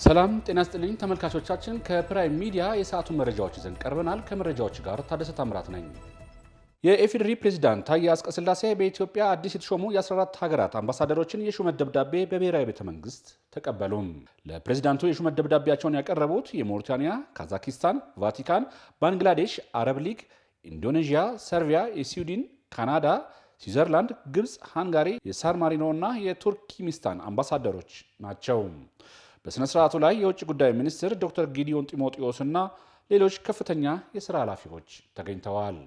ሰላም ጤና ይስጥልኝ ተመልካቾቻችን ከፕራይም ሚዲያ የሰዓቱ መረጃዎች ይዘን ቀርበናል። ከመረጃዎች ጋር ታደሰ ታምራት ነኝ። የኢፌዴሪ ፕሬዝዳንት ታዬ አጽቀሥላሴ በኢትዮጵያ አዲስ የተሾሙ የ14 ሀገራት አምባሳደሮችን የሹመት ደብዳቤ በብሔራዊ ቤተ መንግስት ተቀበሉ። ለፕሬዝዳንቱ የሹመት ደብዳቤያቸውን ያቀረቡት የሞሪታኒያ፣ ካዛኪስታን፣ ቫቲካን፣ ባንግላዴሽ፣ አረብ ሊግ፣ ኢንዶኔዥያ፣ ሰርቢያ፣ የስዊድን፣ ካናዳ፣ ስዊዘርላንድ፣ ግብፅ፣ ሃንጋሪ፣ የሳን ማሪኖ እና የቱርክሚኒስታን አምባሳደሮች ናቸው። በሥነ ሥርዓቱ ላይ የውጭ ጉዳይ ሚኒስትር ዶክተር ጊዲዮን ጢሞቴዎስ እና ሌሎች ከፍተኛ የሥራ ኃላፊዎች ተገኝተዋል።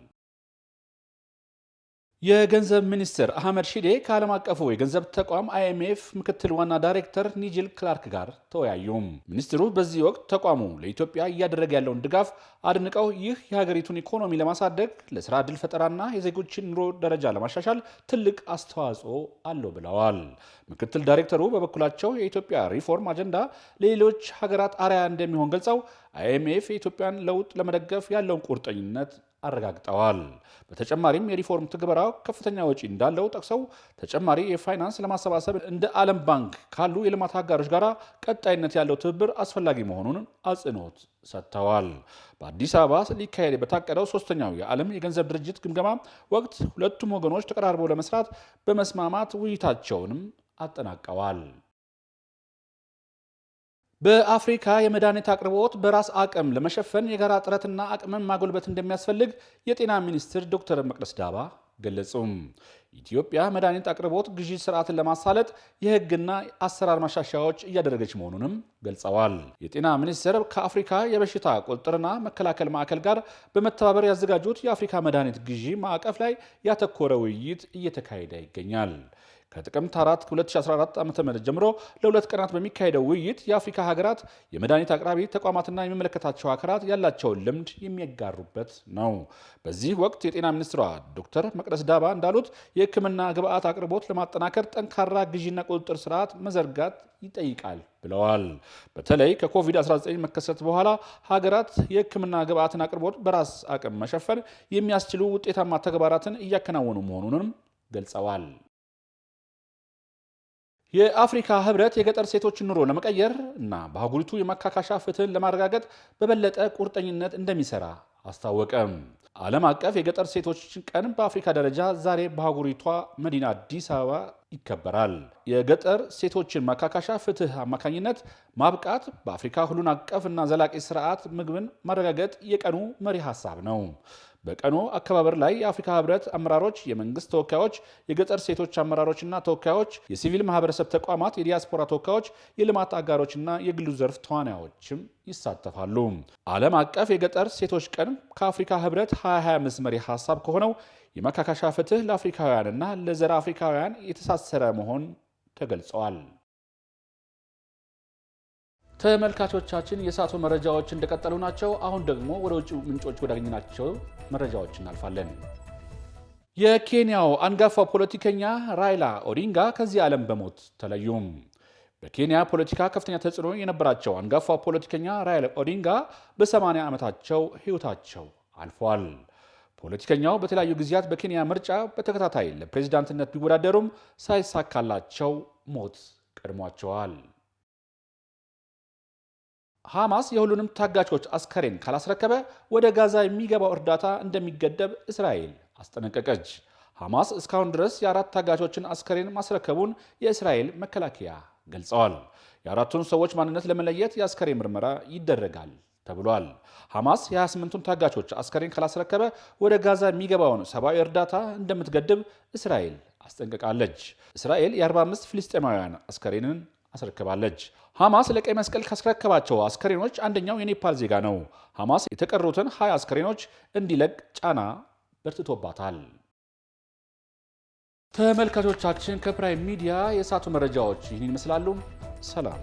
የገንዘብ ሚኒስትር አህመድ ሺዴ ከዓለም አቀፉ የገንዘብ ተቋም IMF ምክትል ዋና ዳይሬክተር ኒጅል ክላርክ ጋር ተወያዩ። ሚኒስትሩ በዚህ ወቅት ተቋሙ ለኢትዮጵያ እያደረገ ያለውን ድጋፍ አድንቀው ይህ የሀገሪቱን ኢኮኖሚ ለማሳደግ ለስራ ዕድል ፈጠራና የዜጎችን ኑሮ ደረጃ ለማሻሻል ትልቅ አስተዋጽኦ አለው ብለዋል። ምክትል ዳይሬክተሩ በበኩላቸው የኢትዮጵያ ሪፎርም አጀንዳ ለሌሎች ሀገራት አርአያ እንደሚሆን ገልጸው IMF የኢትዮጵያን ለውጥ ለመደገፍ ያለውን ቁርጠኝነት አረጋግጠዋል። በተጨማሪም የሪፎርም ትግበራው ከፍተኛ ወጪ እንዳለው ጠቅሰው ተጨማሪ የፋይናንስ ለማሰባሰብ እንደ ዓለም ባንክ ካሉ የልማት አጋሮች ጋር ቀጣይነት ያለው ትብብር አስፈላጊ መሆኑን አጽንኦት ሰጥተዋል። በአዲስ አበባ ሊካሄድ በታቀደው ሶስተኛው የዓለም የገንዘብ ድርጅት ግምገማ ወቅት ሁለቱም ወገኖች ተቀራርበው ለመስራት በመስማማት ውይይታቸውንም አጠናቀዋል። በአፍሪካ የመድኃኒት አቅርቦት በራስ አቅም ለመሸፈን የጋራ ጥረትና አቅምን ማጎልበት እንደሚያስፈልግ የጤና ሚኒስትር ዶክተር መቅደስ ዳባ ገለጹ። ኢትዮጵያ መድኃኒት አቅርቦት ግዢ ስርዓትን ለማሳለጥ የሕግና አሰራር ማሻሻያዎች እያደረገች መሆኑንም ገልጸዋል። የጤና ሚኒስቴር ከአፍሪካ የበሽታ ቁጥጥርና መከላከል ማዕከል ጋር በመተባበር ያዘጋጁት የአፍሪካ መድኃኒት ግዢ ማዕቀፍ ላይ ያተኮረ ውይይት እየተካሄደ ይገኛል። ከጥቅምት 4 2014 ዓ.ም ጀምሮ ለሁለት ቀናት በሚካሄደው ውይይት የአፍሪካ ሀገራት የመድኃኒት አቅራቢ ተቋማትና የሚመለከታቸው አካላት ያላቸውን ልምድ የሚያጋሩበት ነው። በዚህ ወቅት የጤና ሚኒስትሯ ዶክተር መቅደስ ዳባ እንዳሉት የሕክምና ግብአት አቅርቦት ለማጠናከር ጠንካራ ግዢና ቁጥጥር ስርዓት መዘርጋት ይጠይቃል ብለዋል። በተለይ ከኮቪድ-19 መከሰት በኋላ ሀገራት የሕክምና ግብአትን አቅርቦት በራስ አቅም መሸፈን የሚያስችሉ ውጤታማ ተግባራትን እያከናወኑ መሆኑንም ገልጸዋል። የአፍሪካ ህብረት የገጠር ሴቶችን ኑሮ ለመቀየር እና በአህጉሪቱ የማካካሻ ፍትህን ለማረጋገጥ በበለጠ ቁርጠኝነት እንደሚሰራ አስታወቀም። ዓለም አቀፍ የገጠር ሴቶች ቀን በአፍሪካ ደረጃ ዛሬ በአህጉሪቷ መዲና አዲስ አበባ ይከበራል። የገጠር ሴቶችን ማካካሻ ፍትህ አማካኝነት ማብቃት በአፍሪካ ሁሉን አቀፍ እና ዘላቂ ስርዓት ምግብን ማረጋገጥ የቀኑ መሪ ሀሳብ ነው። በቀኑ አከባበር ላይ የአፍሪካ ህብረት አመራሮች፣ የመንግስት ተወካዮች፣ የገጠር ሴቶች አመራሮችና ተወካዮች፣ የሲቪል ማህበረሰብ ተቋማት፣ የዲያስፖራ ተወካዮች፣ የልማት አጋሮችና የግሉ ዘርፍ ተዋናዮችም ይሳተፋሉ። ዓለም አቀፍ የገጠር ሴቶች ቀን ከአፍሪካ ህብረት 2025 መሪ ሀሳብ ከሆነው የማካካሻ ፍትህ ለአፍሪካውያንና ለዘረ አፍሪካውያን የተሳሰረ መሆን ተገልጸዋል። ተመልካቾቻችን የሰዓቱ መረጃዎች እንደቀጠሉ ናቸው። አሁን ደግሞ ወደ ውጭ ምንጮች ወዳገኘናቸው መረጃዎች እናልፋለን። የኬንያው አንጋፋ ፖለቲከኛ ራይላ ኦዲንጋ ከዚህ ዓለም በሞት ተለዩም። በኬንያ ፖለቲካ ከፍተኛ ተጽዕኖ የነበራቸው አንጋፋ ፖለቲከኛ ራይላ ኦዲንጋ በ80 ዓመታቸው ሕይወታቸው አልፏል። ፖለቲከኛው በተለያዩ ጊዜያት በኬንያ ምርጫ በተከታታይ ለፕሬዝዳንትነት ቢወዳደሩም ሳይሳካላቸው ሞት ቀድሟቸዋል። ሐማስ የሁሉንም ታጋቾች አስከሬን ካላስረከበ ወደ ጋዛ የሚገባው እርዳታ እንደሚገደብ እስራኤል አስጠነቀቀች። ሐማስ እስካሁን ድረስ የአራት ታጋቾችን አስከሬን ማስረከቡን የእስራኤል መከላከያ ገልጸዋል። የአራቱን ሰዎች ማንነት ለመለየት የአስከሬን ምርመራ ይደረጋል ተብሏል። ሐማስ የ28ቱን ታጋቾች አስከሬን ካላስረከበ ወደ ጋዛ የሚገባውን ሰብአዊ እርዳታ እንደምትገድብ እስራኤል አስጠንቅቃለች። እስራኤል የ45 ፍልስጤማውያን አስከሬንን አስረክባለች። ሐማስ ለቀይ መስቀል ካስረከባቸው አስከሬኖች አንደኛው የኔፓል ዜጋ ነው። ሐማስ የተቀሩትን 20 አስከሬኖች እንዲለቅ ጫና በርትቶባታል። ተመልካቾቻችን ከፕራይም ሚዲያ የሰዓቱ መረጃዎች ይህን ይመስላሉ። ሰላም።